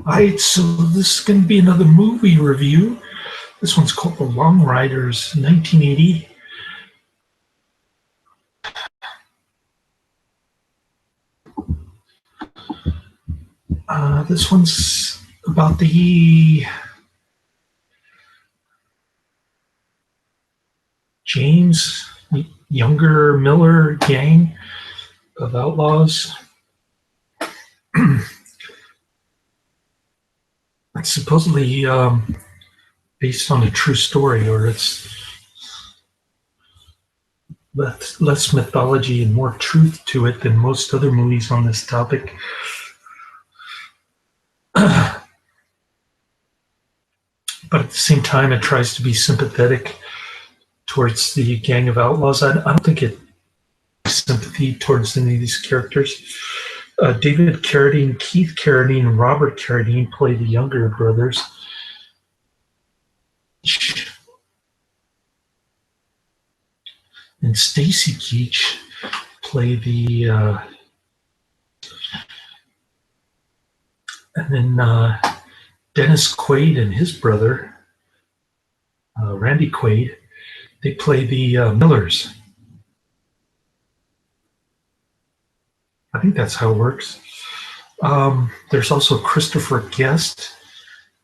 Alright, so this is going to be another movie review. This one's called The Long Riders, 1980. This one's about the James Younger Miller gang of outlaws. It's supposedly based on a true story, or it's less mythology and more truth to it than most other movies on this topic. But at the same time, it tries to be sympathetic towards the gang of outlaws. I don't think it has sympathy towards any of these characters. David Carradine, Keith Carradine, and Robert Carradine play the younger brothers. And Stacy Keach play the and then Dennis Quaid and his brother Randy Quaid, they play the Millers. I think that's how it works. There's also Christopher Guest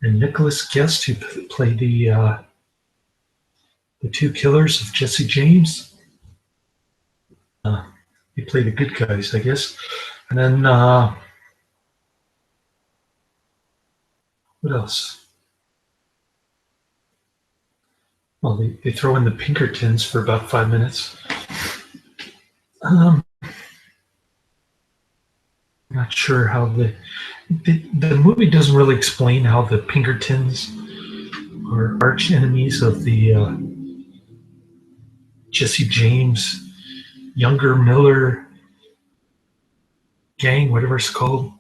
and Nicholas Guest, who play the two killers of Jesse James. They play the good guys, I guess. And then what else? Well, they throw in the Pinkertons for about 5 minutes. I'm not sure how the movie doesn't really explain how the Pinkertons are arch enemies of the Jesse James Younger Miller gang, whatever it's called,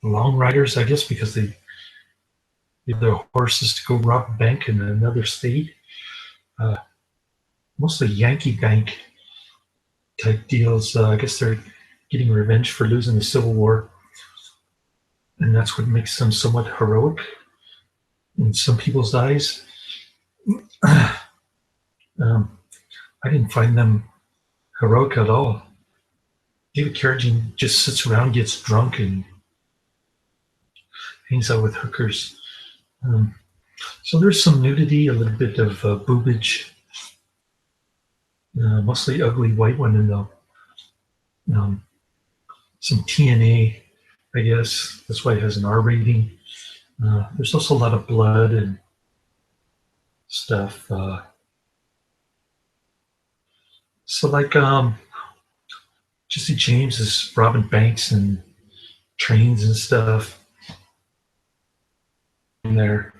Long Riders, I guess, because they have their horses to go rob a bank in another state. Mostly Yankee Bank type deals. I guess they're getting revenge for losing the Civil War, and that's what makes them somewhat heroic in some people's eyes. I didn't find them heroic at all. David Carradine just sits around, gets drunk, and hangs out with hookers. So there's some nudity, a little bit of boobage, mostly ugly white women though. Some TNA, I guess. That's why it has an R rating. There's also a lot of blood and stuff. So like Jesse James is robbing banks and trains and stuff in there.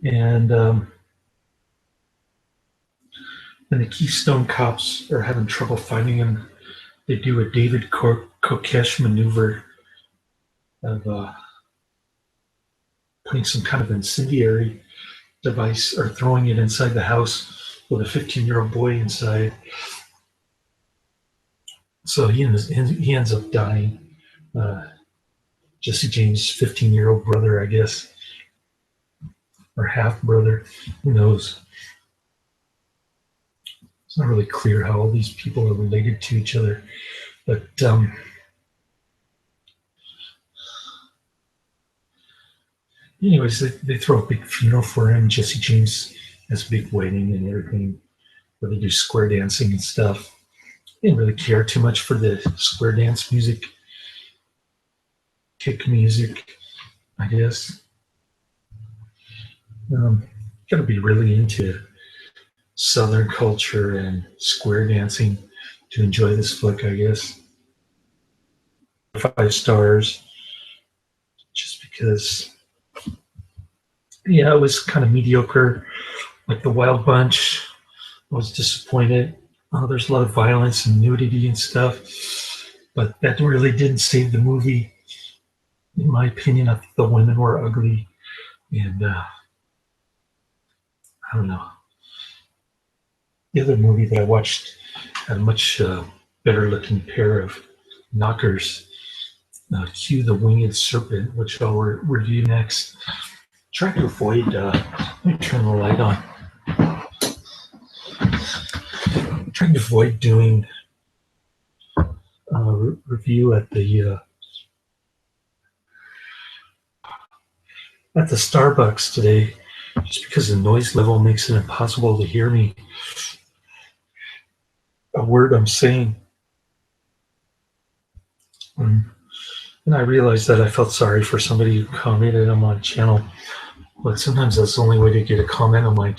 And the Keystone cops are having trouble finding him. They do a David Kokesh maneuver of putting some kind of incendiary device or throwing it inside the house with a 15-year-old boy inside. So he ends up dying. Jesse James' 15-year-old brother, I guess, or half brother, who knows? It's not really clear how all these people are related to each other, but anyways, they throw a big funeral for him. Jesse James has a big wedding and everything, where they do square dancing and stuff. I didn't really care too much for the square dance music, kick music, I guess. Got to be really into Southern culture and square dancing to enjoy this flick, I guess. 5 stars, just because, yeah, it was kind of mediocre. Like The Wild Bunch, I was disappointed. There's a lot of violence and nudity and stuff, but that really didn't save the movie. In my opinion, I think the women were ugly, and I don't know. The other movie that I watched had a much better looking pair of knockers. Cue the Winged Serpent, which I'll review next. Trying to avoid, let me turn the light on. Trying to avoid doing review at the Starbucks today, just because the noise level makes it impossible to hear me. A word I'm saying. And I realized that I felt sorry for somebody who commented on my channel, but sometimes that's the only way to get a comment on my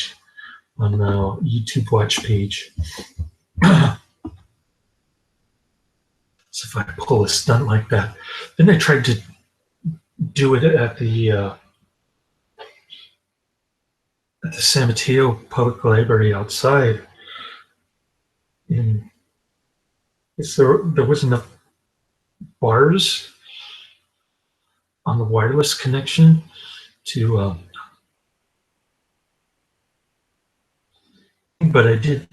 YouTube watch page. So if I pull a stunt like that, then I tried to do it at the San Mateo Public Library outside, and there wasn't enough bars on the wireless connection to, but I did,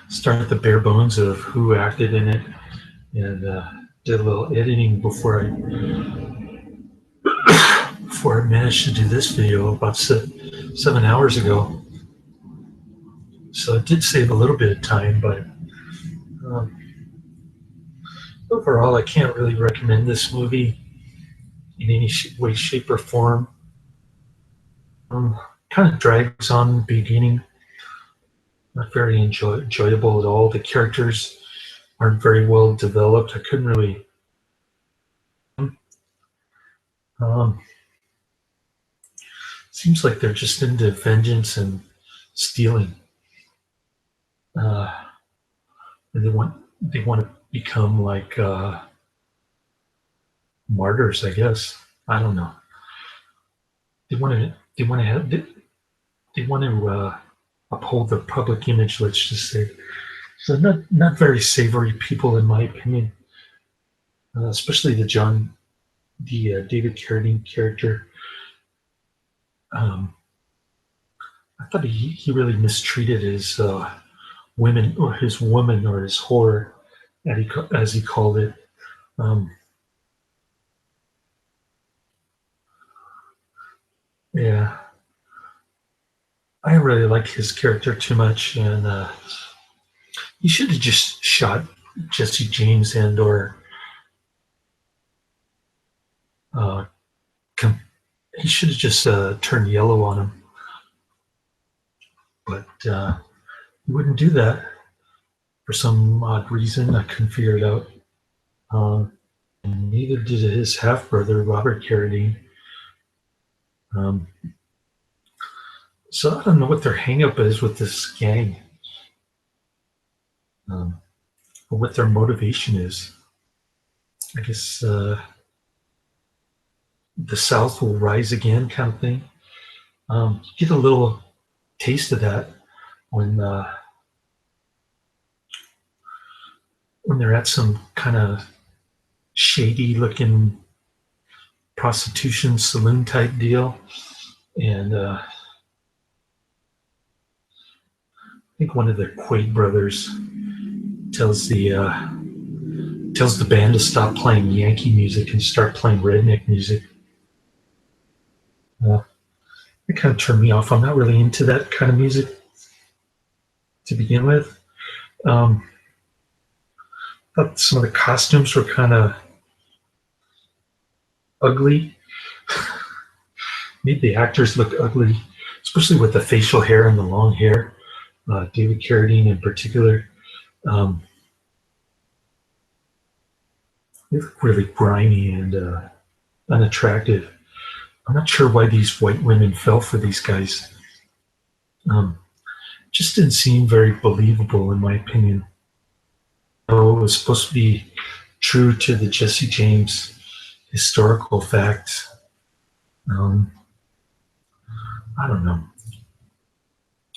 start at the bare bones of who acted in it, and did a little editing before I managed to do this video about 7 hours ago. So it did save a little bit of time, but overall, I can't really recommend this movie in any way, shape, or form. Kind of drags on in the beginning. Not very enjoyable at all. The characters aren't very well developed. I couldn't really. Seems like they're just into vengeance and stealing. And they want to become like martyrs, I guess. I don't know. They want to uphold their public image, let's just say. So not very savory people, in my opinion. Especially the David Carradine character. I thought he really mistreated his women, or his woman, or his whore, as he called it. Yeah, I didn't really like his character too much, and he should have just shot Jesse James or he should have just turned yellow on him. But he wouldn't do that for some odd reason. I couldn't figure it out. And neither did his half-brother, Robert Carradine. So I don't know what their hang-up is with this gang. Or what their motivation is. I guess the South will rise again, kind of thing. You get a little taste of that when they're at some kind of shady-looking prostitution saloon type deal, and I think one of the Quaid brothers tells the band to stop playing Yankee music and start playing redneck music. It kind of turned me off. I'm not really into that kind of music to begin with. Thought some of the costumes were kind of ugly. Made the actors look ugly, especially with the facial hair and the long hair. David Carradine in particular. They look really grimy and unattractive. I'm not sure why these white women fell for these guys. Just didn't seem very believable, in my opinion. Though it was supposed to be true to the Jesse James historical facts. I don't know.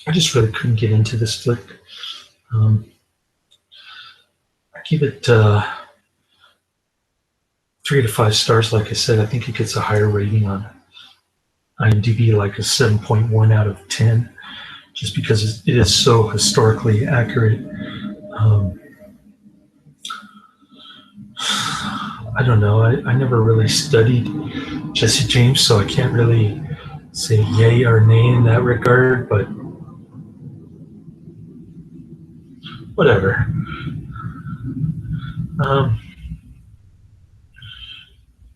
I just really couldn't get into this flick. I give it 3 to 5 stars. Like I said, I think it gets a higher rating on IMDb, like a 7.1 out of 10, just because it is so historically accurate. I don't know. I never really studied Jesse James, so I can't really say yay or nay in that regard, but whatever. Um,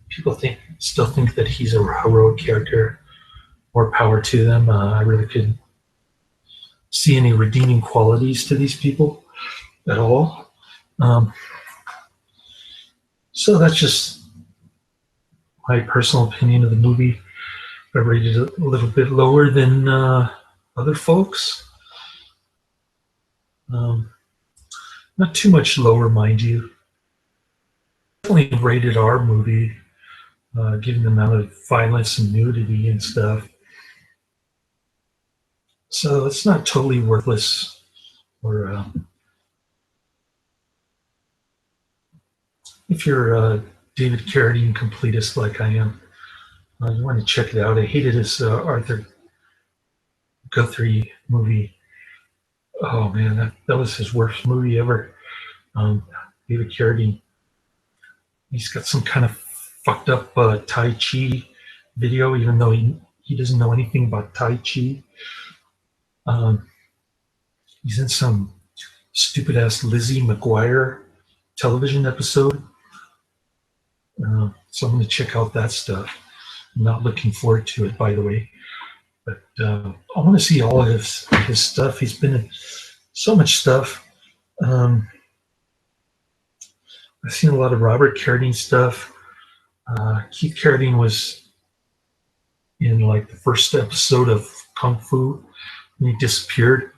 People still think that he's a heroic character. More power to them. I really couldn't see any redeeming qualities to these people at all. Um, so that's just my personal opinion of the movie. I rated it a little bit lower than other folks. Um, Not too much lower, mind you. Definitely a rated R movie, given the amount of violence and nudity and stuff. So it's not totally worthless. Or if you're a David Carradine completist like I am, you want to check it out. I hated his Arthur Guthrie movie. Oh man, that was his worst movie ever. David Carradine. He's got some kind of fucked up Tai Chi video, even though he doesn't know anything about Tai Chi. He's in some stupid ass Lizzie McGuire television episode. So I'm going to check out that stuff. I'm not looking forward to it, by the way. But I want to see all of his stuff. He's been in so much stuff. I've seen a lot of Robert Carradine stuff. Keith Carradine was in like the first episode of Kung Fu, and he disappeared.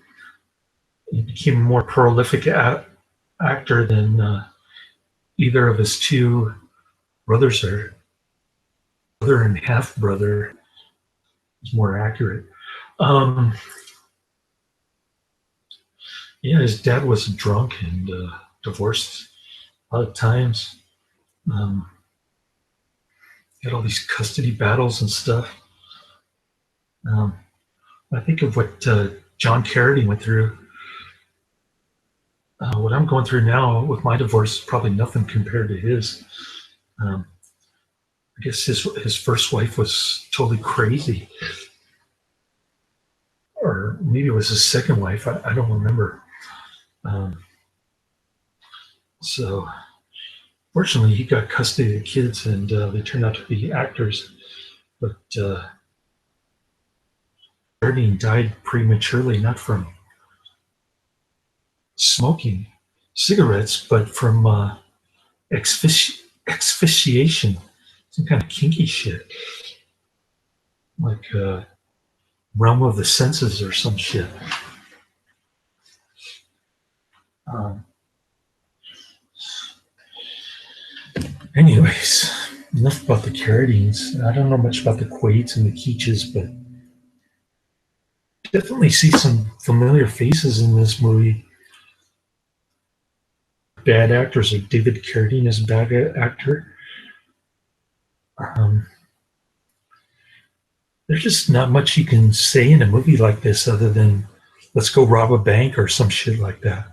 He became a more prolific actor than either of his two brothers, or brother and half brother is more accurate. Yeah, his dad was drunk and divorced a lot of times. Had all these custody battles and stuff. I think of what John Carradine went through. What I'm going through now with my divorce is probably nothing compared to his. I guess his first wife was totally crazy. Or maybe it was his second wife. I don't remember. So fortunately, he got custody of the kids, and they turned out to be actors. But Carradine died prematurely, not from smoking cigarettes, but from asphyxiation, some kind of kinky shit, like realm of the senses or some shit. Anyways, enough about the Carradines. I don't know much about the Quaids and the Keaches, but definitely see some familiar faces in this movie. Bad actors, like David Carradine is a bad actor. There's just not much you can say in a movie like this other than let's go rob a bank or some shit like that.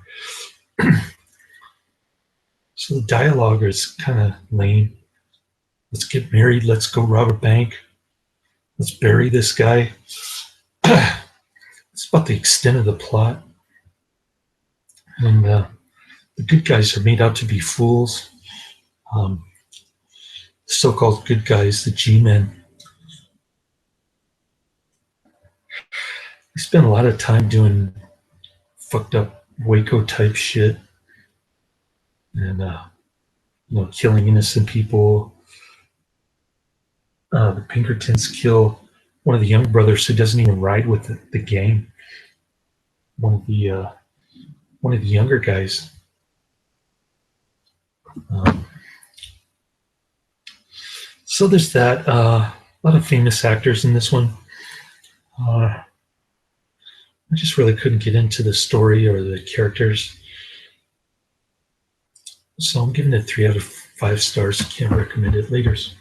So the dialogue is kind of lame. Let's get married. Let's go rob a bank. Let's bury this guy. It's about the extent of the plot. And the good guys are made out to be fools. The so-called good guys, the G-men. They spend a lot of time doing fucked up Waco type shit. And, killing innocent people. The Pinkertons kill one of the young brothers who doesn't even ride with the gang. One of the younger guys. So there's that. A lot of famous actors in this one. I just really couldn't get into the story or the characters. So I'm giving it 3 out of 5 stars. Can't recommend it. Laters.